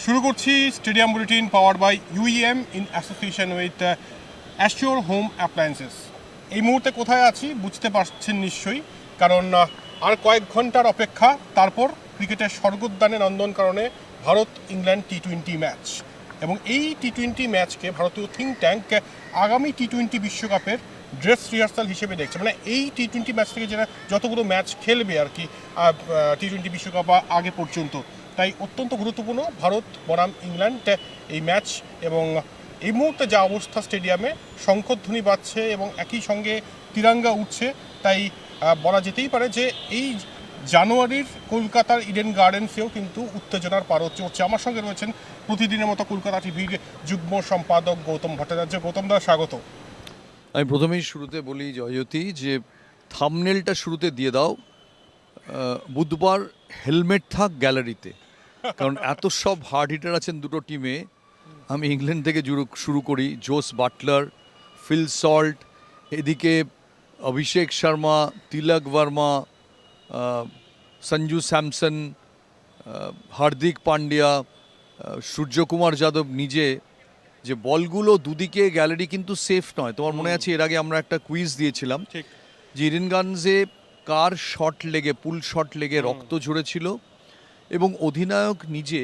শুরু করছি stadium bulletin power by UEM in association with assure home appliances. এই মুহূর্তে কোথায় আছি বুঝতে পারছেন নিশ্চয়ই, কারণ আর কয়েক ঘন্টার অপেক্ষা, তারপর ক্রিকেটের স্বর্গোদ্যানে নন্দনকাননে ভারত ইংল্যান্ড টি-20 ম্যাচ। এবং এই টি-20 ম্যাচকে ভারতীয় থিঙ্ক ট্যাঙ্ক আগামী টি-20 বিশ্বকাপের ড্রেস রিহার্সাল হিসেবে দেখছে। মানে এই টি-20 ম্যাচ থেকে যারা যতগুলো ম্যাচ খেলবে আর কি টি-20 বিশ্বকাপ আগে পর্যন্ত, তাই অত্যন্ত গুরুত্বপূর্ণ ভারত বনাম ইংল্যান্ড এই ম্যাচ। এবং এই মুহূর্তে যা অবস্থা স্টেডিয়ামে, শঙ্খধ্বনি বাজছে এবং একই সঙ্গে তিরঙ্গা উঠছে, তাই বলা যেতেই পারে যে এই জানুয়ারির কলকাতার ইডেন গার্ডেন্সেও কিন্তু উত্তেজনার পারদ চড়ছে। আমার সঙ্গে রয়েছেন প্রতিদিনের মতো কলকাতা টিভির যুগ্ম সম্পাদক গৌতম ভট্টাচার্য। গৌতম দা, স্বাগত। আমি প্রথমেই শুরুতে বলি জয়তী যে থাম্বনেলটা শুরুতে দিয়ে দাও, বুধবার হেলমেট থাক গ্যালারিতে, কারণ এত সব হার্ড হিটার আছেন দুটো টিমে। আমি ইংল্যান্ড থেকে শুরু করি, জোস বাটলার, ফিল সল্ট, এদিকে অভিষেক শর্মা, তিলক বর্মা, সঞ্জু স্যামসন, হার্দিক পান্ডিয়া, সূর্যকুমার যাদব নিজে, যে বলগুলো দুদিকে গ্যালারি কিন্তু সেফ নয়। তোমার মনে আছে এর আগে আমরা একটা কুইজ দিয়েছিলাম যে ইডেন গার্ডেন্সে কার শট লেগে, পুল শট লেগে রক্ত ঝরেছিল, এবং অধিনায়ক নিজে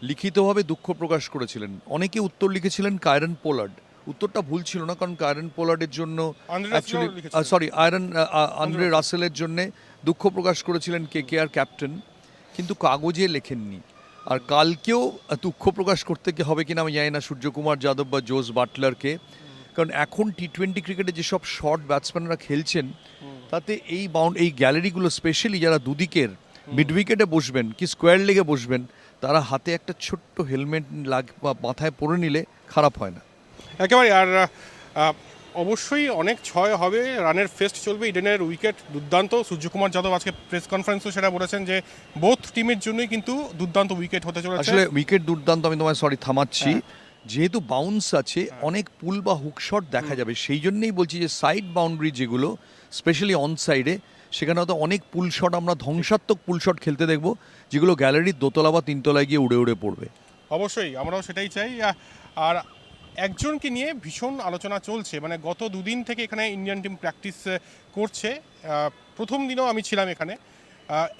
লিখিতভাবে দুঃখ প্রকাশ করেছিলেন। অনেকে উত্তর লিখেছিলেন কায়রন পোলার্ড। উত্তরটা ভুল ছিল না, কারণ কায়রন পোলার্ডের জন্য আন্দ্রে রাসেলের জন্য দুঃখ প্রকাশ করেছিলেন কেকেআর ক্যাপ্টেন, কিন্তু কাগজে লেখেননি। আর কালকেও দুঃখ প্রকাশ করতে হবে কিনা আমি জানি না সূর্যকুমার যাদব বা জোস বাটলারকে, কারণ এখন টি-20 ক্রিকেটে যেসব শর্ট ব্যাটসম্যানরা খেলছেন তাতে এই গ্যালারিগুলো, স্পেশালি যারা দুদিকের মিড উইকেটে বসবেন কি স্কোয়ার লেগে বসবেন, তারা হাতে একটা ছোট্ট হেলমেট মাথায় পরে নিলে খারাপ হয় না একেবারে। আর অবশ্যই অনেক ছয় হবে, রানের ফেস্ট চলবে, ইডেনের উইকেট দুর্দান্ত। সূর্যকুমার যাদব আজকে প্রেস কনফারেন্সও সেটা বলেছেন যে বোথ টিমের জন্যই কিন্তু দুর্দান্ত উইকেট হতে চলেছে। আসলে উইকেট দুর্দান্ত, আমি তোমায় থামাচ্ছি, যেহেতু বাউন্স আছে অনেক পুল বা হুক শট দেখা যাবে, সেই জন্যই বলছি যে সাইড বাউন্ডারি যেগুলো স্পেশালি অন সাইডে, সেখানে হয়তো অনেক পুল শট আমরা ধ্বংসাত্মক পুল শট খেলতে দেখবো, যেগুলো গ্যালারির দোতলা বা তিনতলায় গিয়ে উড়ে উড়ে পড়বে। অবশ্যই আমরাও সেটাই চাই। আর একজনকে নিয়ে ভীষণ আলোচনা চলছে, মানে গত দুদিন থেকে এখানে ইন্ডিয়ান টিম প্র্যাকটিস করছে। প্রথম দিনও আমি ছিলাম এখানে।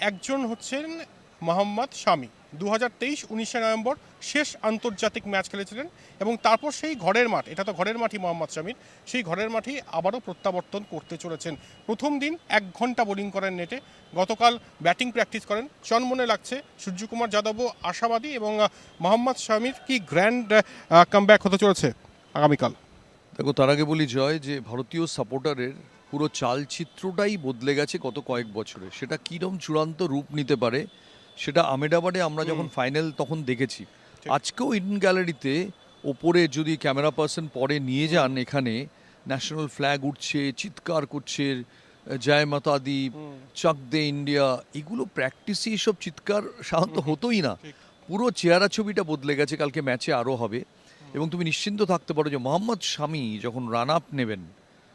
একজন হচ্ছেন মোহাম্মদ শামি। 2023 19শে নভেম্বর শেষ আন্তর্জাতিক ম্যাচ খেলেছিলেন, এবং তারপর সেই ঘরের মাঠ, এটা তো ঘরের মাঠই মোহাম্মদ শামির, সেই ঘরের মাঠেই আবারও প্রত্যাবর্তন করতে চলেছেন। প্রথম দিন 1 ঘন্টা বোলিং করেন নেটে, গতকাল ব্যাটিং প্র্যাকটিস করেন। চনমনে লাগছে, সূর্যকুমার যাদবও আশাবাদী, এবং মোহাম্মদ শামির কি গ্র্যান্ড কামব্যাক হতে চলেছে আগামীকাল। দেখো, তার আগে বলি জয়, যে ভারতীয় সাপোর্টারের পুরো চালচিত্রটাই বদলে গেছে গত কয়েক বছরে। সেটা কীরকম চূড়ান্ত রূপ নিতে পারে সেটা আহমেদাবাদে আমরা যখন ফাইনাল তখন দেখেছি। আজকেও ইডেন গ্যালারিতে ওপরে যদি ক্যামেরা পার্সন পরে নিয়ে যান, এখানে ন্যাশনাল ফ্ল্যাগ উঠছে, চিৎকার করছে জয় মাতা দি, চাক দে ইন্ডিয়া, এগুলো প্র্যাকটিসে এইসব চিৎকার সাধারণত হতোই না। পুরো চেহারা ছবিটা বদলে গেছে, কালকে ম্যাচে আরও হবে। এবং তুমি নিশ্চিন্ত থাকতে পারো যে মোহাম্মদ শামি যখন রান আপ নেবেন,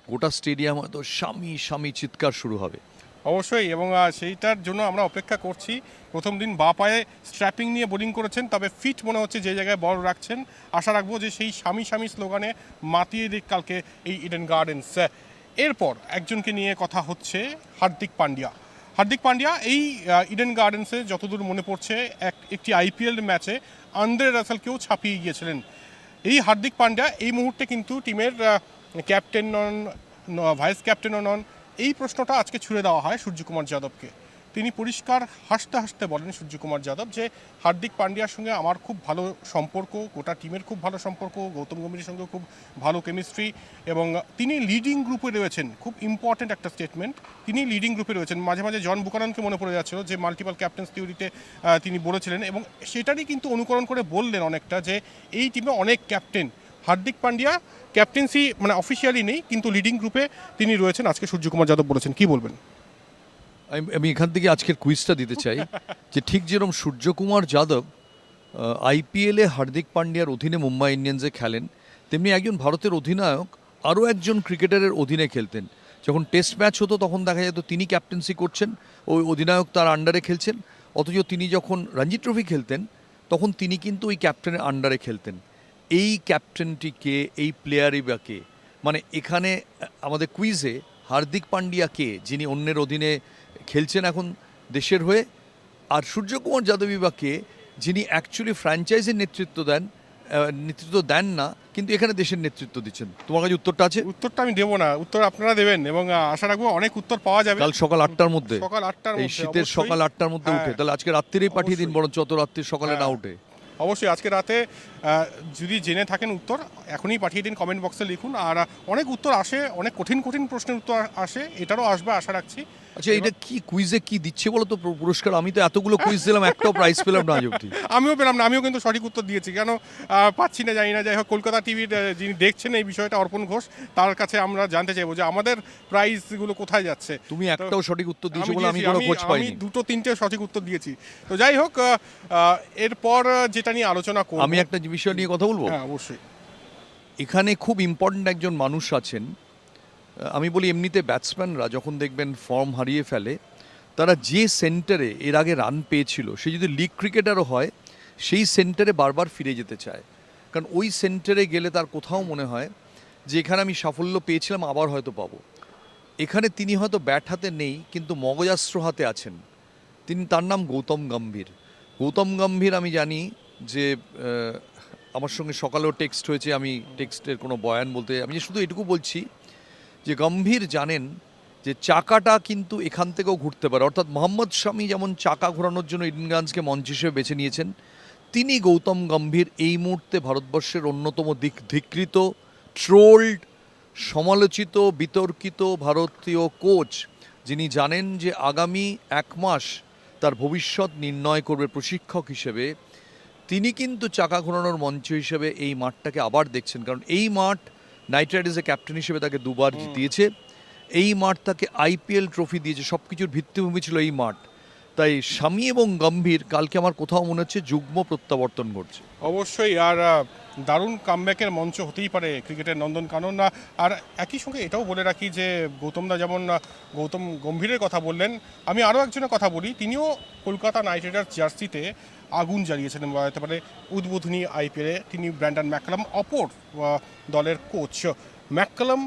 গোটা স্টেডিয়াম হয়তো শামি শামি চিৎকার শুরু হবে। অবশ্যই, এবং সেইটার জন্য আমরা অপেক্ষা করছি। প্রথম দিন বা পায়ে স্ট্র্যাপিং নিয়ে বোলিং করেছেন, তবে ফিট মনে হচ্ছে যে জায়গায় বল রাখছেন। আশা রাখবো যে সেই স্বামী স্বামী স্লোগানে মাতিয়ে দিক কালকে এই ইডেন গার্ডেন্স। এরপর একজনকে নিয়ে কথা হচ্ছে, হার্দিক পান্ডিয়া। হার্দিক পান্ডিয়া এই ইডেন গার্ডেন্সে যতদূর মনে পড়ছে একটি আইপিএল ম্যাচে আন্দ্রে রাসেলকেও ছাপিয়ে গিয়েছিলেন। এই হার্দিক পান্ডিয়া এই মুহূর্তে কিন্তু টিমের ক্যাপ্টেন নন, ভাইস ক্যাপ্টেনও নন। এই প্রশ্নটা আজকে ছুড়ে দেওয়া হয় সূর্যকুমার যাদবকে। তিনি পরিষ্কার হাসতে হাসতে বলেন সূর্যকুমার যাদব যে হার্দিক পান্ডিয়ার সঙ্গে আমার খুব ভালো সম্পর্ক, গোটা টিমের খুব ভালো সম্পর্ক, গৌতম গম্ভীরের সঙ্গে খুব ভালো কেমিস্ট্রি, এবং তিনি লিডিং গ্রুপে রয়েছেন। খুব ইম্পর্টেন্ট একটা স্টেটমেন্ট, তিনি লিডিং গ্রুপে রয়েছেন। মাঝে মাঝে জন বুকাননকে মনে পড়ে যাচ্ছিল যে মাল্টিপল ক্যাপ্টেন্স থিওরিতে তিনি বলেছিলেন, এবং সেটারই কিন্তু অনুকরণ করে বললেন অনেকটা যে এই টিমে অনেক ক্যাপ্টেন। হার্দিক পান্ডিয়া ক্যাপ্টেন্সি মানে অফিসিয়ালি নেই, কিন্তু লিডিং গ্রুপে তিনি রয়েছেন। আজকে সূর্যকুমার যাদব বলেছেন, কি বলবেন? আমি এখান থেকে আজকের কুইজটা দিতে চাই যে ঠিক যেরকম সূর্যকুমার যাদব আইপিএলে হার্দিক পান্ডিয়ার অধীনে মুম্বাই ইন্ডিয়ান্সে খেলেন, তেমনি একজন ভারতের অধিনায়ক আরও একজন ক্রিকেটারের অধীনে খেলতেন। যখন টেস্ট ম্যাচ হতো তখন দেখা যেত তিনি ক্যাপ্টেন্সি করছেন, ওই অধিনায়ক তার আন্ডারে খেলছেন, অথচ তিনি যখন রঞ্জি ট্রফি খেলতেন তখন তিনি কিন্তু ওই ক্যাপ্টেনের আন্ডারে খেলতেন। এই ক্যাপ্টেনটি কে, এই প্লেয়ারই বা কে? মানে এখানে আমাদের কুইজে হার্দিক পান্ডিয়া কে, যিনি অন্যের অধীনে খেলছেন এখন দেশের হয়ে, আর সূর্যকুমার যাদবই বা কে, যিনি অ্যাকচুয়ালি ফ্র্যাঞ্চাইজির নেতৃত্ব দেন না, কিন্তু এখানে দেশের নেতৃত্ব দিচ্ছেন। তোমার কাছে উত্তরটা আছে? উত্তরটা আমি দেবো না, উত্তর আপনারা দেবেন, এবং আশা রাখবো অনেক উত্তর পাওয়া যাবে কাল সকাল 8টার মধ্যে, সকাল 8টার এই মধ্যে শীতের অবশ্যই। সকাল 8টার মধ্যে উঠে, হ্যাঁ, তাহলে আজকে রাত্রিরেই পাঠিয়ে দিন, অবশ্যই। বরঞ্চ অত রাত্রি সকালে না হ্যাঁ। উঠে। অবশ্যই আজকে রাতে যদি জেনে থাকেন উত্তর এখনই পাঠিয়ে দিন, কমেন্ট বক্সে লিখুন। আর অনেক উত্তর আসে, অনেক কঠিন কঠিন প্রশ্নের উত্তর আসে, এটারও আসবে আশা রাখছি। আচ্ছা, এটা কি কুইজে কি দিচ্ছে বলো তো পুরস্কার? আমি তো এতগুলো কুইজ দিলাম, একটাও প্রাইজ পেলাম না আজ অবধি। আমিও পেলাম না, আমিও কিন্তু সঠিক উত্তর দিয়েছি, কেন পাচ্ছি না জানি না। যাই হোক, কলকাতা টিভির যিনি দেখছেন এই বিষয়টা, অর্পণ ঘোষ, তার কাছে আমরা জানতে চাইবো যে আমাদের প্রাইজগুলো কোথায় যাচ্ছে। তুমি একটাও সঠিক উত্তর দিয়েছো আমি বলে আমি দিয়েছি, কোনো খোঁজ আমি পাইনি। দুটো তিনটে সঠিক উত্তর দিয়েছি। তো যাই হোক, এরপর যেটা নিয়ে আলোচনা করব, আমি একটা বিষয় নিয়ে কথা বলবো। হ্যাঁ অবশ্যই। এখানে খুব ইম্পর্ট্যান্ট একজন মানুষ আছেন। আমি বলি এমনিতে ব্যাটসম্যানরা যখন দেখবেন ফর্ম হারিয়ে ফেলে, তারা যে সেন্টারে এর আগে রান পেয়েছিল, সে যদি লিগ ক্রিকেটারও হয়, সেই সেন্টারে বারবার ফিরে যেতে চায়। কারণ ওই সেন্টারে গেলে তার কোথাও মনে হয় যে এখানে আমি সাফল্য পেয়েছিলাম, আবার হয়তো পাবো। এখানে তিনি হয়তো ব্যাট হাতে নেই, কিন্তু মগজাস্ত্র হাতে আছেন। তার নাম গৌতম গম্ভীর। গৌতম গম্ভীর, আমি জানি যে আমার সঙ্গে সকালেও টেক্সট হয়েছে, আমি টেক্সটের কোনো বয়ান বলতে, আমি শুধু এটুকু বলছি যে গম্ভীর জানেন যে চাকাটা কিন্তু এখান থেকেও ঘুরতে পারে। অর্থাৎ মোহাম্মদ শামি যেমন চাকা ঘোরানোর জন্য ইডেন গার্ডেন্সকে মঞ্চ হিসেবে বেছে নিয়েছেন, তিনি গৌতম গম্ভীর এই মুহূর্তে ভারতবর্ষের অন্যতম ধিকৃত, ট্রোলড, সমালোচিত, বিতর্কিত ভারতীয় কোচ, যিনি জানেন যে আগামী 1 মাস তার ভবিষ্যৎ নির্ণয় করবে প্রশিক্ষক হিসেবে। তিনি কিন্তু চাকা ঘোরানোর মঞ্চ হিসেবে এই মাঠটাকে আবার দেখছেন। কারণ এই মাঠ নাইট রাইডার্সের ক্যাপ্টেন হিসেবে তাকে 2বার জিতিয়েছে, এই মাঠ তাকে আইপিএল ট্রফি দিয়েছে, সব কিছুর ভিত্তিভূমি ছিল এই মাঠ। তাই স্বামী এবং গম্ভীর কালকে আমার কোথাও মনে হচ্ছে যুগ্ম প্রত্যাবর্তন ঘটছে। অবশ্যই। আর দারুণ কামব্যাকের মঞ্চ হতেই পারে ক্রিকেটের নন্দনকানন। আর একই সঙ্গে এটাও বলে রাখি যে গৌতমদা যেমন গৌতম গম্ভীরের কথা বললেন, আমি আরও একজনের কথা বলি, তিনিও কলকাতা নাইট রাইডার্স জার্সিতে আগুন জ্বালিয়েছেন বলা যেতে পারে উদ্বোধনী আইপিএলে। তিনি ব্র্যান্ডন ম্যাককালাম, অপর দলের কোচ। ম্যাককালাম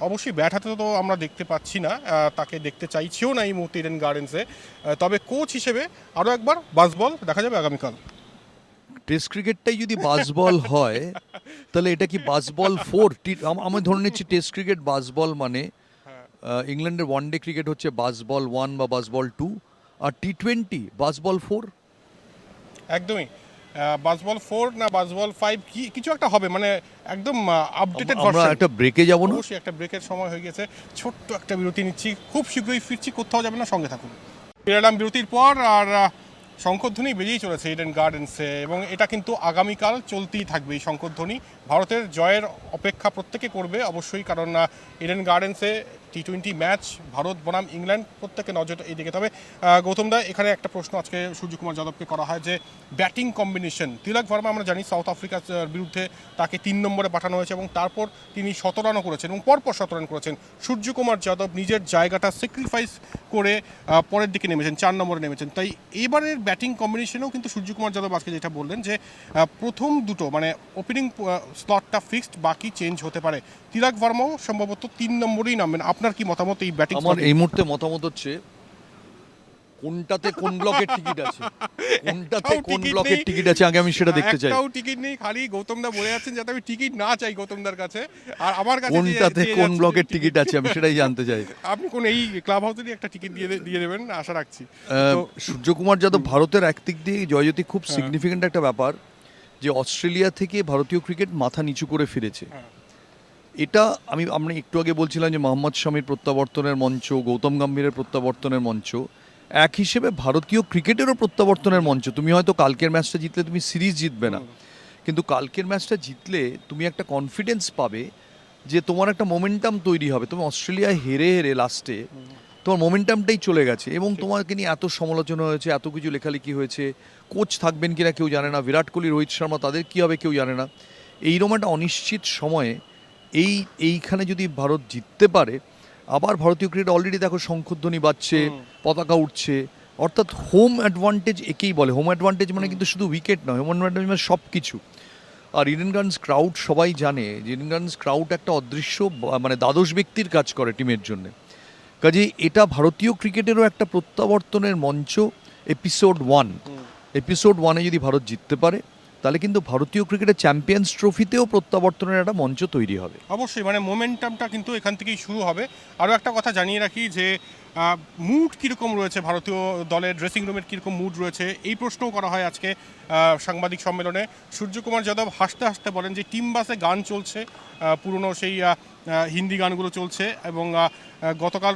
অবশ্যই ব্যাট হাতে তো আমরা দেখতে পাচ্ছি না, তাকে দেখতে চাইছেও না এই মুহূর্তে ইডেন গার্ডেন্সে, তবে কোচ হিসেবে আরও একবার বাসবল দেখা যাবে আগামীকাল। টেস্ট ক্রিকেটটাই যদি বাসবল হয়, তাহলে এটা কি বাসবল 4? আমি ধরে নিচ্ছি টেস্ট ক্রিকেট বাসবল মানে ইংল্যান্ডের ওয়ানডে ক্রিকেট হচ্ছে বাসবল 1 বা বাসবল 2, আর টি20 বাসবল 4। একদমই বাসবল 4 না বাসবল 5 কি কিছু একটা হবে, মানে একদম আপডেটেড আমরা ভার্সন। একটা ব্রেকে যাব না? অবশ্যই একটা ব্রেকের সময় হয়ে গেছে, ছোট্ট একটা বিরতি নিচ্ছি, খুব শীঘ্রই ফিরছি, কোথাও যাবে না, সঙ্গে থাকুন। ফিরলাম বিরতির পর, আর শঙ্খধ্বনি বেজেই চলেছে ইডেন গার্ডেন্সে, এবং এটা কিন্তু আগামীকাল চলতেই থাকবে এই শঙ্খধ্বনি। ভারতের জয়ের অপেক্ষা প্রত্যেকে করবে অবশ্যই, কারণ ইডেন গার্ডেন্সে টি20 ম্যাচ, ভারত বনাম ইংল্যান্ড, প্রত্যেকে নজর এইদিকে। তবে গৌতম দা, এখানে একটা প্রশ্ন আজকে সূর্যকুমার যাদবকে করা হয় যে ব্যাটিং কম্বিনেশন, তিলক ভার্মা আমরা জানি সাউথ আফ্রিকার বিরুদ্ধে তাকে 3 নম্বরে পাঠানো হয়েছে, এবং তারপর তিনি 17 রানও করেছেন এবং পরপর 17 রান করেছেন। সূর্যকুমার যাদব নিজের জায়গাটা স্যাক্রিফাইস করে পরের দিকে নেমেছেন, 4 নম্বরে নেমেছেন। তাই এবারের ব্যাটিং কম্বিনেশনেও কিন্তু সূর্যকুমার যাদব আজকে যেটা বললেন যে প্রথম দুটো মানে ওপেনিং স্লটটা ফিক্সড, বাকি চেঞ্জ হতে পারে। তিলক ভার্মাও সম্ভবত 3 নম্বরেই নামবেন। আপনার কি মতামত এই ব্যাটিং? আমার এই মুহূর্তে মতামত হচ্ছে কোনটাতে কোন ব্লকের টিকিট আছে, কোনটাতে কোন ব্লকের টিকিট আছে, আগে আমি সেটা দেখতে চাই। একটাও টিকিট নেই, খালি গৌতমদা বলে যাচ্ছেন যাতে আমি টিকিট না চাই গৌতমদার কাছে, আর আমার কাছে কোনটাতে কোন ব্লকের টিকিট আছে আমি সেটাই জানতে চাই। আপনি কোন এই ক্লাব হাউসেরই একটা টিকিট দিয়ে দেবেন আশা রাখছি। সূর্যকুমার যাদব ভারতের একদিক দিয়ে জয়জ্যোতি খুব সিগনিফিক্যান্ট একটা ব্যাপার যে অস্ট্রেলিয়া থেকে ভারতীয় ক্রিকেট মাথা নিচু করে ফিরেছে। এটা আমরা একটু আগে বলছিলাম যে মোহাম্মদ শামির প্রত্যাবর্তনের মঞ্চ, গৌতম গম্ভীরের প্রত্যাবর্তনের মঞ্চ, এক হিসেবে ভারতীয় ক্রিকেটেরও প্রত্যাবর্তনের মঞ্চ। তুমি হয়তো কালকের ম্যাচটা জিতলে তুমি সিরিজ জিতবে না, কিন্তু কালকের ম্যাচটা জিতলে তুমি একটা কনফিডেন্স পাবে যে তোমার একটা মোমেন্টাম তৈরি হবে। তুমি অস্ট্রেলিয়ায় হেরে হেরে লাস্টে তোমার মোমেন্টামটাই চলে গেছে, এবং তোমাকে নিয়ে এত সমালোচনা হয়েছে, এত কিছু লেখালেখি হয়েছে, কোচ থাকবেন কিনা কেউ জানে না, বিরাট কোহলি, রোহিত শর্মা, তাদের কী হবে কেউ জানে না। এইরকম একটা অনিশ্চিত সময়ে এইখানে যদি ভারত জিততে পারে, আবার ভারতীয় ক্রিকেট অলরেডি দেখো শঙ্খধ্বনি বাজছে, পতাকা উঠছে, অর্থাৎ হোম অ্যাডভান্টেজ একেই বলে। হোম অ্যাডভান্টেজ মানে কিন্তু শুধু উইকেট নয়, হোম অ্যাডভান্টেজ মানে সব কিছু। আর ইডেন গার্ডেন্স ক্রাউড সবাই জানে যে ইডেন গার্ডেন্স ক্রাউড একটা অদৃশ্য মানে দ্বাদশ ব্যক্তির কাজ করে টিমের জন্য। কাজে এটা ভারতীয় ক্রিকেটেরও একটা প্রত্যাবর্তনের মঞ্চ। এপিসোড 1 যদি ভারত জিততে পারে তাহলে কিন্তু ভারতীয় ক্রিকেটের চ্যাম্পিয়ন্স ট্রফিতেও প্রত্যাবর্তনের একটা মঞ্চ তৈরি হবে। অবশ্যই, মানে মোমেন্টামটা কিন্তু এখান থেকেই শুরু হবে। আরও একটা কথা জানিয়ে রাখি যে মুড কীরকম রয়েছে ভারতীয় দলের, ড্রেসিং রুমের কীরকম মুড রয়েছে, এই প্রশ্নও করা হয় আজকে সাংবাদিক সম্মেলনে। সূর্যকুমার যাদব হাসতে হাসতে বলেন যে টিম বাসে গান চলছে, পুরনো সেই হিন্দি গানগুলো চলছে, এবং গতকাল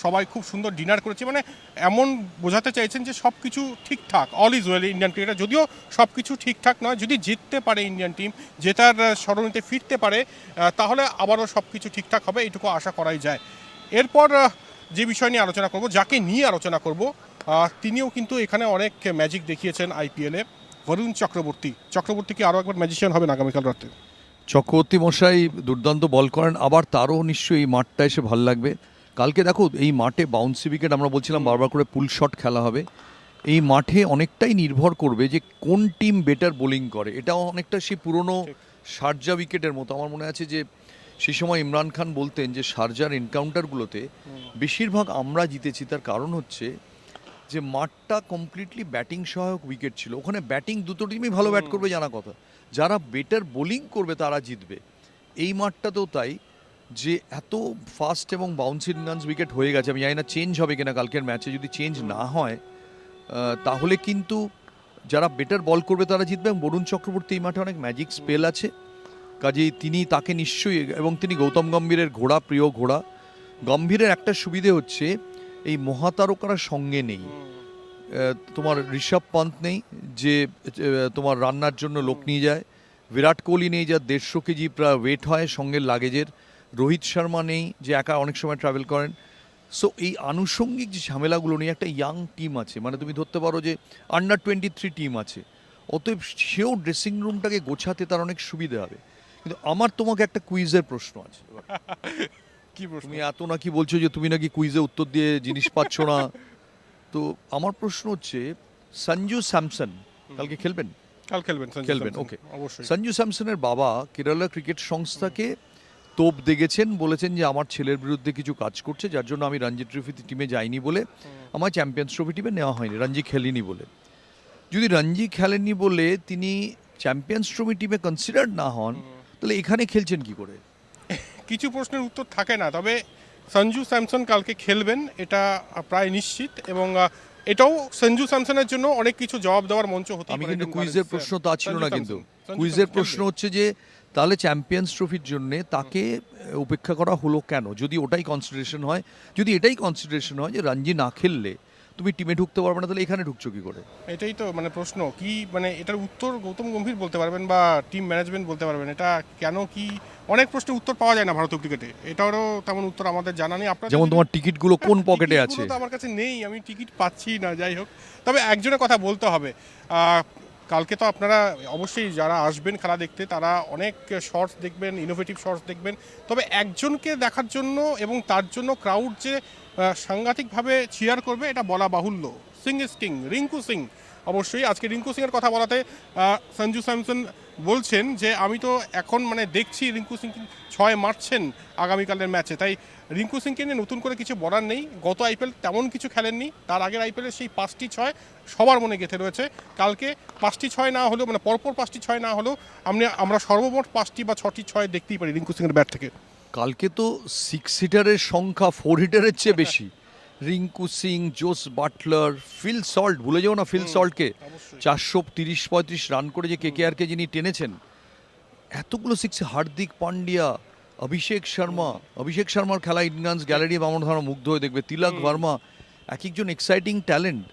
সবাই খুব সুন্দর ডিনার করেছে। মানে এমন বোঝাতে চাইছেন যে সব কিছু ঠিকঠাক, all is well Indian cricketer. যদিও সব কিছু ঠিকঠাক নয়, যদি জিততে পারে ইন্ডিয়ান টিম, জেতার সরণিতে ফিরতে পারে, তাহলে আবারও সব কিছু ঠিকঠাক হবে, এইটুকু আশা করাই যায়। এরপর যে বিষয় নিয়ে আলোচনা করব, যাকে নিয়ে আলোচনা করব, তিনিও কিন্তু এখানে অনেক ম্যাজিক দেখিয়েছেন আইপিএলে। বরুণ চক্রবর্তী কি আরও একবার ম্যাজিশিয়ান হবেন আগামীকাল রাতে? চক্রবর্তী মশাই দুর্দান্ত বল করেন, আবার তারও নিশ্চয়ই এই মাঠটা এসে ভালো লাগবে। কালকে দেখো এই মাঠে বাউন্সি উইকেট, আমরা বলছিলাম বারবার করে পুল শট খেলা হবে। এই মাঠে অনেকটাই নির্ভর করবে যে কোন টিম বেটার বোলিং করে। এটাও অনেকটা সেই পুরনো শারজা উইকেটের মতো। আমার মনে আছে যে সেই সময় ইমরান খান বলতেন যে শারজার এনকাউন্টারগুলোতে বেশিরভাগ আমরা জিতেছি। তার কারণ হচ্ছে যে মাঠটা কমপ্লিটলি ব্যাটিং সহায়ক উইকেট ছিল। ওখানে ব্যাটিং দুটো টিমই ভালো ব্যাট করবে জানা কথা, যারা বেটার বোলিং করবে তারা জিতবে। এই মাঠটাতেও তাই, যে এত ফাস্ট এবং বাউন্সি রানস উইকেট হয়ে গেছে। আমি জানি না চেঞ্জ হবে কিনা কালকের ম্যাচে। যদি চেঞ্জ না হয় তাহলে কিন্তু যারা বেটার বল করবে তারা জিতবে। এবং বরুণ চক্রবর্তী এই মাঠে অনেক ম্যাজিক স্পেল আছে, কাজেই তাকে নিশ্চয়ই, এবং তিনি গৌতম গম্ভীরের ঘোড়া, প্রিয় ঘোড়া। গম্ভীরের একটা সুবিধে হচ্ছে এই মহাতারকারা সঙ্গে নেই। তোমার ঋষভ পন্থ নেই যে তোমার রান্নার জন্য লোক নিয়ে যায়, বিরাট কোহলি নেই যার 150 কেজি প্রায় ওয়েট হয় সঙ্গের লাগেজের, রোহিত শর্মা নেই যে একা অনেক সময় ট্রাভেল করেন। সো এই আনুষঙ্গিক যে ঝামেলাগুলো নিয়ে একটা ইয়াং টিম আছে, মানে তুমি ধরতে পারো যে আন্ডার-23 টিম আছে, অতএব সেও ড্রেসিং রুমটাকে গোছাতে তার অনেক সুবিধা হবে। কিন্তু আমার তোমাকে একটা কুইজের প্রশ্ন আছে। কি প্রশ্ন? তুমি এত নাকি বলছো যে তুমি নাকি কুইজে উত্তর দিয়ে জিনিস পাচ্ছ না, তো আমার প্রশ্ন হচ্ছে সঞ্জু স্যামসন কালকে খেলবেন? কাল খেলবেন, ওকে। অবশ্যই। সঞ্জু স্যামসনের বাবা কেরালা ক্রিকেট সংস্থাকে তোপ দেখেছেন, বলেছেন যে আমার ছেলের বিরুদ্ধে কিছু কাজ করছে, যার জন্য আমি রঞ্জি ট্রফি টিমে যাইনি বলে আমার চ্যাম্পিয়ন্স ট্রফি টিমে নেওয়া হয়নি, রঞ্জি খেলিনি বলে। যদি রঞ্জি খেলেননি বলে তিনি চ্যাম্পিয়ন্স ট্রফি টিমে কনসিডার না হন, তাহলে এখানে খেলছেন কি করে? কিছু প্রশ্নের উত্তর থাকে না, তবে সঞ্জু স্যামসন কালকে খেলবেন এটা প্রায় নিশ্চিত। এবং এটাও সঞ্জু স্যামসনের জন্য অনেক কিছু জবাব দেওয়ার মঞ্চ হতে পারে। আমি কিন্তু কুইজের প্রশ্ন তা ছিল না, কিন্তু কুইজের প্রশ্ন হচ্ছে যে তাহলে চ্যাম্পিয়ন্স ট্রফির জন্য তাকে উপেক্ষা করা হলো কেন? যদি ওটাই কনসিডারেশন হয়, যদি এটাই কনসিডারেশন হয় যে রঞ্জি না খেললে তুমি টিমে ঢুকতে পারবে না, তাহলে এখানে ঢুকছো কি করে? এটাই তো মানে প্রশ্ন, কি মানে এটার উত্তর গৌতম গম্ভীর বলতে পারবেন বা টিম ম্যানেজমেন্ট বলতে পারবেন। এটা কেন, কি অনেক প্রশ্নের উত্তর পাওয়া যায় না ভারতীয় ক্রিকেটে, এটারও তেমন উত্তর আমাদের জানা নেই। আপনার যেমন তোমার টিকিটগুলো কোন পকেটে আছে? তো আমার কাছে নেই, আমি টিকিট পাচ্ছি না। যাই হোক, তবে একজনের কথা বলতে হবে, কালকে তো আপনারা অবশ্যই যারা আসবেন খেলা দেখতে তারা অনেক শর্টস দেখবেন, ইনোভেটিভ শর্টস দেখবেন। তবে একজনকে দেখার জন্য এবং তার জন্য ক্রাউড যে সাংঘাতিকভাবে চিয়ার করবে এটা বলা বাহুল্য। Singh is king, Rinku Singh. অবশ্যই আজকে রিঙ্কু সিংয়ের কথা বলাতে সঞ্জু স্যামসন বলছেন যে আমি তো এখন মানে দেখছি রিঙ্কু সিং 6 মারছেন আগামীকালের ম্যাচে, তাই রিঙ্কু সিংকে নিয়ে নতুন করে কিছু বলার নেই। গত আইপিএল তেমন কিছু খেলেননি, তার আগের আইপিএলের সেই 5টি 6 সবার মনে গেঁথে রয়েছে। কালকে 5টি 6 না হলেও, মানে পরপর 5টি 6 না হলেও আমরা সর্বমোট 5টি বা 6টি 6 দেখতেই পারি রিঙ্কু সিংয়ের ব্যাট থেকে। কালকে তো 6 হিটারের সংখ্যা 4 হিটারের চেয়ে বেশি। রিঙ্কু সিং, জোস বাটলার, ফিল সল্ট, ভুলে যাও না ফিল সল্টকে। 430-35 রান করে যে কেকেআরকে যিনি টেনেছেন, এতগুলো সিক্সে হার্দিক পান্ডিয়া, অভিষেক শর্মার খেলা ইন্ডিয়ান্স গ্যালারি আমার ধারণা মুগ্ধ হয়ে দেখবে। তিলক ভার্মা, এক একজন এক্সাইটিং ট্যালেন্ট।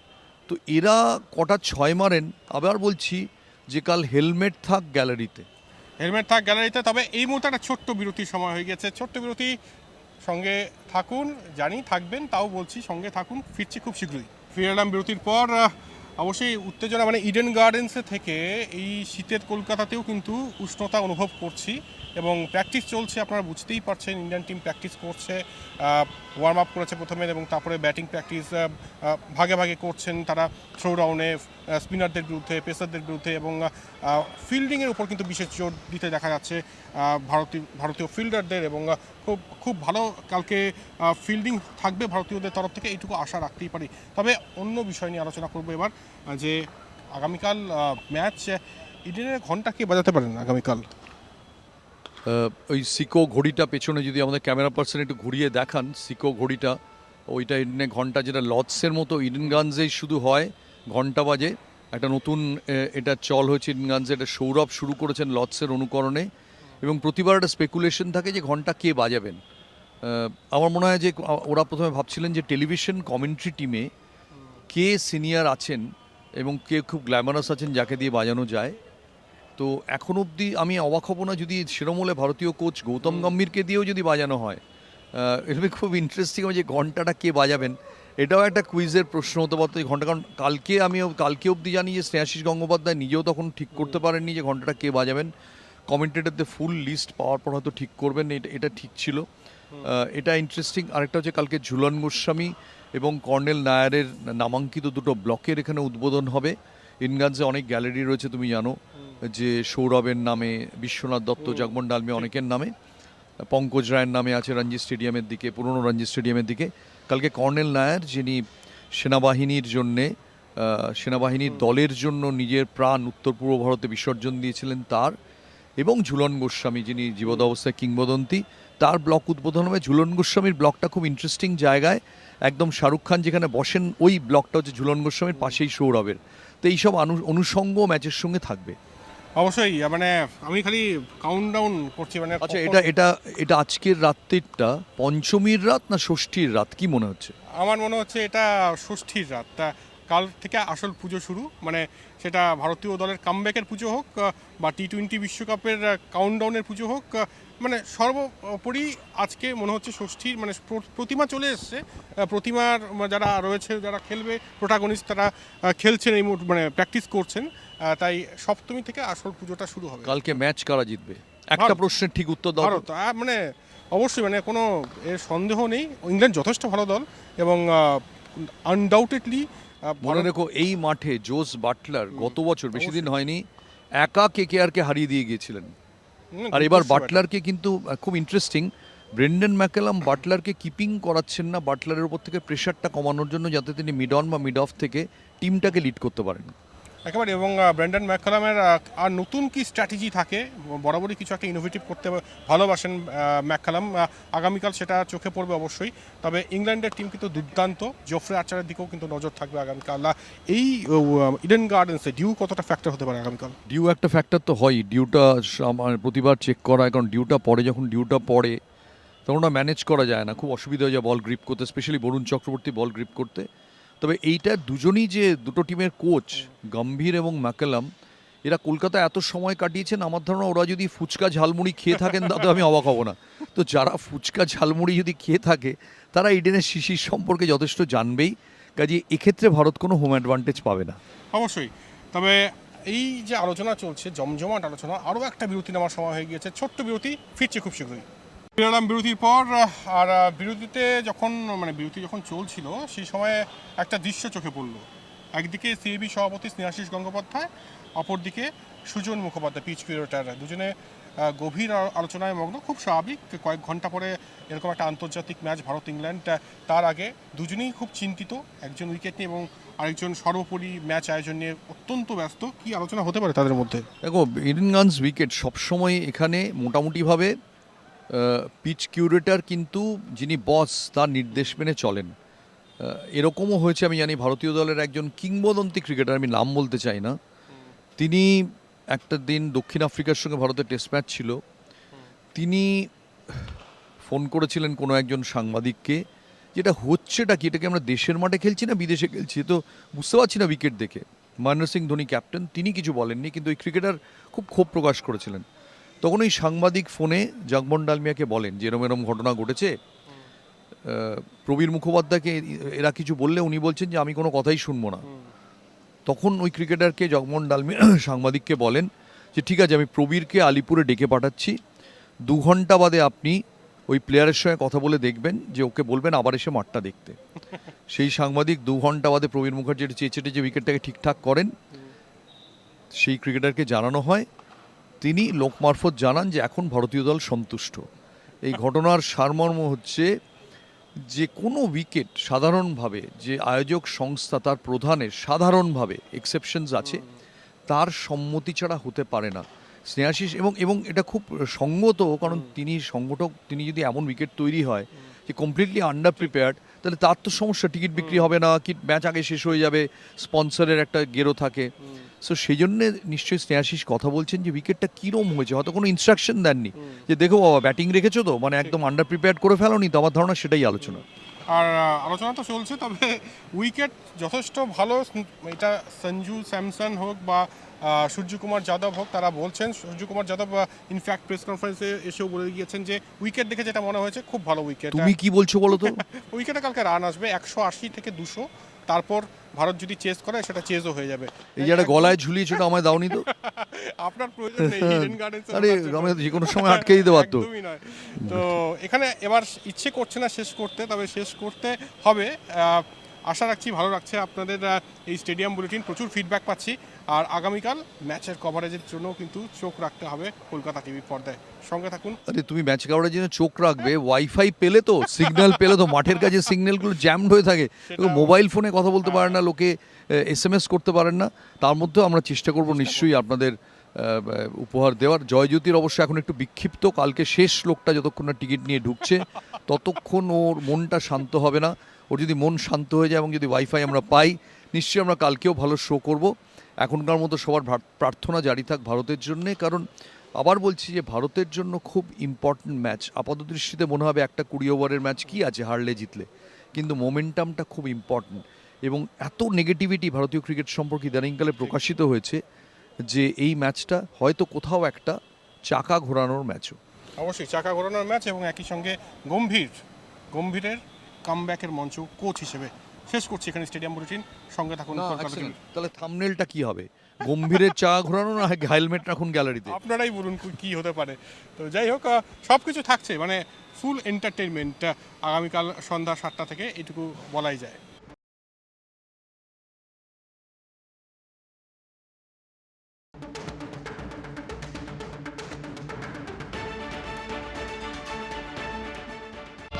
তো এরা কটা 6 মারেন। আবার বলছি যে কাল হেলমেট থাক গ্যালারিতে। তবে এই মুহূর্তে একটা ছোট্ট বিরতির সময় হয়ে গেছে। ছোট্ট বিরতি, সঙ্গে থাকুন, জানি থাকবেন, তাও বলছি সঙ্গে থাকুন, ফিরছি খুব শীঘ্রই। ফিরে এলাম বিরতির পর। অবশ্যই উত্তেজনা, মানে ইডেন গার্ডেন্সে থেকে এই শীতের কলকাতাতেও কিন্তু উষ্ণতা অনুভব করছি। এবং প্র্যাকটিস চলছে, আপনারা বুঝতেই পারছেন ইন্ডিয়ান টিম প্র্যাকটিস করছে, ওয়ার্ম আপ করেছে প্রথমে এবং তারপরে ব্যাটিং প্র্যাকটিস ভাগে ভাগে করছেন তারা থ্রো ডাউনে স্পিনারদের বিরুদ্ধে, পেসারদের বিরুদ্ধে, এবং ফিল্ডিংয়ের উপর কিন্তু বিশেষ জোর দিতে দেখা যাচ্ছে ভারতীয় ফিল্ডারদের, এবং খুব খুব ভালো কালকে ফিল্ডিং থাকবে ভারতীয়দের তরফ থেকে, এইটুকু আশা রাখতেই পারি। তবে অন্য বিষয় নিয়ে আলোচনা করবো এবার, যে আগামীকাল ম্যাচ, ইডেনের ঘন্টা কে বাজাতে পারেন আগামীকাল? ওই সিকো ঘড়িটা পেছনে যদি আমাদের ক্যামেরা পার্সন একটু ঘুরিয়ে দেখান, সিকো ঘড়িটা, ওইটা ইডেনে ঘন্টা, যেটা লর্ডসের মতো ইডেন গানসেই শুধু হয় ঘন্টা বাজে। একটা নতুন এটা চল হয়েছে ইডেন গানসে, এটা সৌরভ শুরু করেছেন লর্ডসের অনুকরণে, এবং প্রতিবার একটা স্পেকুলেশন থাকে যে ঘন্টা কে বাজাবেন। আমার মনে হয় যে ওরা প্রথমে ভাবছিলেন যে টেলিভিশন কমেন্ট্রি টিমে কে সিনিয়র আছেন এবং কে খুব গ্ল্যামারাস আছেন যাকে দিয়ে বাজানো যায়। তো এখন অবধি আমি অবাক হব না যদি সেরম হলে ভারতীয় কোচ গৌতম গম্ভীরকে দিয়েও যদি বাজানো হয়। এটা খুব ইন্টারেস্টিং হবে যে ঘন্টাটা কে বাজাবেন, এটাও একটা কুইজের প্রশ্ন হতে পারতো এই ঘন্টা। কারণ কালকে অবধি জানি যে স্নেহাশিস গঙ্গোপাধ্যায় নিজেও তখন ঠিক করতে পারেননি যে ঘন্টাটা কে বাজাবেন। কমেন্টেটরদের ফুল লিস্ট পাওয়ার পর হয়তো ঠিক করবেন, এটা ঠিক ছিল। এটা ইন্টারেস্টিং। আরেকটা হচ্ছে কালকে ঝুলন গোস্বামী এবং কর্নেল নায়ারের নামাঙ্কিত দুটো ব্লকের এখানে উদ্বোধন হবে। ইনগানসে অনেক গ্যালারি রয়েছে তুমি জানো, যে সৌরভের নামে, বিশ্বনাথ দত্ত, জগমোহন ডালমিয়া অনেকের নামে, পঙ্কজ রায়ের নামে আছে রঞ্জি স্টেডিয়ামের দিকে, পুরনো রঞ্জি স্টেডিয়ামের দিকে। কালকে কর্নেল নায়ার, যিনি সেনাবাহিনীর জন্যে, সেনাবাহিনীর দলের জন্য নিজের প্রাণ উত্তর পূর্ব ভারতে বিসর্জন দিয়েছিলেন তার, এবং ঝুলন গোস্বামী যিনি জীবদাবস্থায় কিংবদন্তি, তার ব্লক উদ্বোধন হবে। ঝুলন গোস্বামীর ব্লকটা খুব ইন্টারেস্টিং জায়গায়, একদম শাহরুখ খান যেখানে বসেন ওই ব্লকটা হচ্ছে ঝুলন গোস্বামীর পাশেই সৌরভের। তো এইসব অনুষঙ্গ ম্যাচের সঙ্গে থাকবে অবশ্যই। মানে আমি খালি কাউন্টডাউন করছি, মানে আচ্ছা এটা আজকের রাত্রিটা পঞ্চমীর রাত না ষষ্ঠীর রাত, কি মনে হচ্ছে? আমার মনে হচ্ছে এটা ষষ্ঠীর রাত। কাল থেকে আসল পুজো শুরু, মানে সেটা ভারতীয় দলের কামব্যাকের পুজো হোক বা টি-20 বিশ্বকাপের কাউন্টডাউনের পুজো হোক, মানে সর্বোপরি আজকে মনে হচ্ছে ষষ্ঠীর, মানে প্রতিমা চলে এসছে। প্রতিমার যারা রয়েছে, যারা খেলবে প্রোটাগনিস্ট, তারা খেলছেন এই মানে প্র্যাকটিস করছেন। তাই সপ্তমী থেকে আসল পুজোটা শুরু হবে। কালকে ম্যাচ কারা জিতবে? একটা প্রশ্নের ঠিক উত্তর দাও। ভারত, মানে অবশ্যই, মানে কোনো এর সন্দেহ নেই, ইংল্যান্ড যথেষ্ট ভালো দল এবং আনডাউটেডলি মনে রেখো এই মাঠে জোস বাটলার গত বছর বেশি দিন হয়নি একা কেকেআরকে হারিয়ে দিয়ে গিয়েছিলেন, আর এবার বাটলারকে কিন্তু খুব ইন্টারেস্টিং, ব্রেন্ডন ম্যাকালাম বাটলারকে কিপিং করাচ্ছেন না বাটলারের উপর থেকে প্রেশারটা কমানোর জন্য, যাতে তিনি মিড অন বা মিড অফ থেকে টিমটাকে লিড করতে পারেন একেবারে। এবং ব্রেন্ডন ম্যাককালামের আর নতুন কি স্ট্র্যাটেজি থাকে, বরাবরই কিছু একটা ইনোভেটিভ করতে ভালোবাসেন ম্যাককালাম, আগামীকাল সেটা চোখে পড়বে অবশ্যই। তবে ইংল্যান্ডের টিম কিন্তু দুর্দান্ত, জোফ্রে আর্চারের দিকেও কিন্তু নজর থাকবে আগামীকাল। এই ইডেন গার্ডেন্সে ডিউ কতটা ফ্যাক্টর হতে পারে আগামীকাল? ডিউ একটা ফ্যাক্টর তো হয়, ডিউটা আমার প্রতিবার চেক করা হয়, কারণ ডিউটা পড়ে, যখন ডিউটা পড়ে তখন ওটা ম্যানেজ করা যায় না, খুব অসুবিধা হয়ে যায় বল গ্রিপ করতে, স্পেশালি বরুণ চক্রবর্তী বল গ্রিপ করতে। তবে এইটা দুজনই যে দুটো টিমের কোচ গম্ভীর এবং ম্যাকালাম, এরা কলকাতায় এত সময় কাটিয়েছেন, আমার ধারণা ওরা যদি ফুচকা ঝালমুড়ি খেয়ে থাকেন তাতে আমি অবাক হব না। তো যারা ফুচকা ঝালমুড়ি যদি খেয়ে থাকে তারা ইডেনের শিশির সম্পর্কে যথেষ্ট জানবেই, কাজে এক্ষেত্রে ভারত কোনো হোম অ্যাডভান্টেজ পাবে না। অবশ্যই। তবে এই যে আলোচনা চলছে, জমজমাট আলোচনা, আরও একটা বিরতি নেওয়ার সময় হয়ে গিয়েছে, ছোট্ট বিরতি, ফিরছে খুব শীঘ্রই। বেরোলাম বিরতির পর, আর বিরতি যখন চলছিল সেই সময়ে একটা দৃশ্য চোখে পড়লো। একদিকে সিএবি সভাপতি স্নেহাশিস গঙ্গোপাধ্যায়, অপরদিকে সুজন মুখোপাধ্যায়, পিচ কিউরেটর, দুজনে গভীর আলোচনায় মগ্ন। খুব স্বাভাবিক, কয়েক ঘন্টা পরে এরকম একটা আন্তর্জাতিক ম্যাচ ভারত ইংল্যান্ড, তার আগে দুজনেই খুব চিন্তিত, একজন উইকেট নিয়ে এবং আরেকজন সর্বোপরি ম্যাচ আয়োজন নিয়ে অত্যন্ত ব্যস্ত। কি আলোচনা হতে পারে তাদের মধ্যে? দেখো, ইডেন গানস উইকেট সবসময় এখানে মোটামুটিভাবে পিচ কিউরেটর কিন্তু যিনি বস তার নির্দেশ মেনে চলেন। এরকমও হয়েছে, আমি জানি ভারতীয় দলের একজন কিংবদন্তি ক্রিকেটার, আমি নাম বলতে চাই না, তিনি একটা দিন দক্ষিণ আফ্রিকার সঙ্গে ভারতের টেস্ট ম্যাচ ছিল, তিনি ফোন করেছিলেন কোনো একজন সাংবাদিককে, যেটা হচ্ছেটা কি, এটাকে আমরা দেশের মাঠে খেলছি না বিদেশে খেলছি, তো বুঝতে পারছি না উইকেট দেখে। মহেন্দ্র সিং ধোনি ক্যাপ্টেন, তিনি কিছু বলেননি, কিন্তু ওই ক্রিকেটার খুব ক্ষোভ প্রকাশ করেছিলেন। তখন ওই সাংবাদিক ফোনে জগমোহন ডালমিয়াকে বলেন যে এরম এরম ঘটনা ঘটেছে, প্রবীর মুখোপাধ্যায়কে এরা কিছু বললে উনি বলছেন যে আমি কোনো কথাই শুনবো না। তখন ওই ক্রিকেটারকে জগমোহন ডালমিয়া সাংবাদিককে বলেন যে ঠিক আছে, আমি প্রবীরকে আলিপুরে ডেকে পাঠাচ্ছি, 2 ঘন্টা বাদে আপনি ওই প্লেয়ারের সঙ্গে কথা বলে দেখবেন যে ওকে বলবেন আবার এসে মাঠটা দেখতে। সেই সাংবাদিক 2 ঘন্টা বাদে প্রবীর মুখার্জির চেঁচেটে যে উইকেটটাকে ঠিকঠাক করেন, সেই ক্রিকেটারকে জানানো হয়, তিনি লোক মারফত জানান যে এখন ভারতীয় দল সন্তুষ্ট। এই ঘটনার সারমর্ম হচ্ছে যে কোনো উইকেট সাধারণভাবে যে আয়োজক সংস্থা তার প্রধানের সাধারণভাবে এক্সেপশনস আছে, তার সম্মতি ছাড়া হতে পারে না। স্নেহাশিস এবং এবং এটা খুব সঙ্গত, কারণ তিনি সংগঠক, তিনি যদি এমন উইকেট তৈরি হয় যে কমপ্লিটলি আন্ডার প্রিপেয়ার্ড, তাহলে তার তো সমস্যা, টিকিট বিক্রি হবে না, কি ম্যাচ আগে শেষ হয়ে যাবে, স্পন্সরের একটা গেরো থাকে। সো সেই জন্যে নিশ্চয়ই স্নেহাশিস কথা বলছেন যে উইকেটটা কীরম হয়েছে, হয়তো কোনো ইনস্ট্রাকশন দেননি যে দেখো বাবা ব্যাটিং রেখেছো তো, মানে একদম আন্ডার প্রিপেয়ার্ড করে ফেলোনি তো, আমার ধারণা সেটাই আলোচনা। আর আলোচনা তো চলছে, তবে উইকেট যথেষ্ট ভালো। এটা সঞ্জু স্যামসন হোক বা সূর্যকুমার যাদব হোক, তারা বলছেন, সূর্যকুমার যাদব ইনফ্যাক্ট প্রেস কনফারেন্সে এসেও বলে গিয়েছেন যে উইকেট দেখে যেটা মনে হয়েছে খুব ভালো উইকেট। তুমি কি বলছো বলো তো? উইকেটে কালকে রান আসবে 180 থেকে 200, তারপর ভারত যদি চেস করে সেটা চেজও হয়ে যাবে। এই যে একটা গলায় ঝুলিয়েছো, আমায় দাওনি তো। আপনার প্রয়োজন নেই হিডেন গার্ডেন্স। আরে আমি যে কোনো সময় আটকে দিতে পারতো। একদমই নয়। তো এখানে এবার ইচ্ছে করছে না শেষ করতে, তবে শেষ করতে হবে। আশা রাখছি ভালো রাখছে আপনাদের এই স্টেডিয়াম বুলেটিন, প্রচুর ফিডব্যাক পাচ্ছি। আর আগামীকাল ম্যাচের কভারেজের জন্য কিন্তু চোখ রাখতে হবে কলকাতা টিভির পর্দায়। সঙ্গে থাকুন। আরে তুমি ম্যাচ কাভারের জন্য চোখ রাখবে, ওয়াইফাই পেলে তো, সিগন্যাল পেলে তো, মাঠের কাছে সিগন্যালগুলো জ্যামড হয়ে থাকে, মোবাইল ফোনে কথা বলতে পারেন না লোকে, SMS করতে পারেন না। তার মধ্যেও আমরা চেষ্টা করব নিশ্চয়ই আপনাদের উপহার দেওয়ার। জয়জ্যোতির অবশ্য এখন একটু বিক্ষিপ্ত, কালকে শেষ লোকটা যতক্ষণ না টিকিট নিয়ে ঢুকছে ততক্ষণ ওর মনটা শান্ত হবে না। ওর যদি মন শান্ত হয়ে যায় এবং যদি ওয়াইফাই আমরা পাই, নিশ্চয়ই আমরা কালকেও ভালো শো করব। এখনকার মতো সবার প্রার্থনা জারি থাক ভারতের জন্যে, কারণ আবার বলছি যে ভারতের জন্য খুব ইম্পর্ট্যান্ট ম্যাচ। আপাত দৃষ্টিতে মনে হবে একটা 20 ওভারের ম্যাচ, কি আছে হারলে জিতলে, কিন্তু মোমেন্টামটা খুব ইম্পর্ট্যান্ট। এবং এত নেগেটিভিটি ভারতীয় ক্রিকেট সম্পর্কে ইদানিংকালে প্রকাশিত হয়েছে যে এই ম্যাচটা হয়তো কোথাও একটা চাকা ঘোরানোর ম্যাচও। অবশ্যই চাকা ঘোরানোর ম্যাচ, এবং একই সঙ্গে গম্ভীরের কামব্যাকের মঞ্চ কোচ হিসেবে। শেষ করছি এখানে স্টেডিয়াম বুলেটিন। সঙ্গে থাকুন। তাহলে থাম্বনেলটা কি হবে? গম্ভীরের চাকা ঘোরানো না হেলমেট রাখুন গ্যালারিতে? আপনারাই বলুন কি হতে পারে। তো যাই হোক, সব কিছু থাকছে, মানে ফুল এন্টারটেইনমেন্ট আগামীকাল সন্ধ্যা 7টা থেকে, এটুকু বলাই যায়।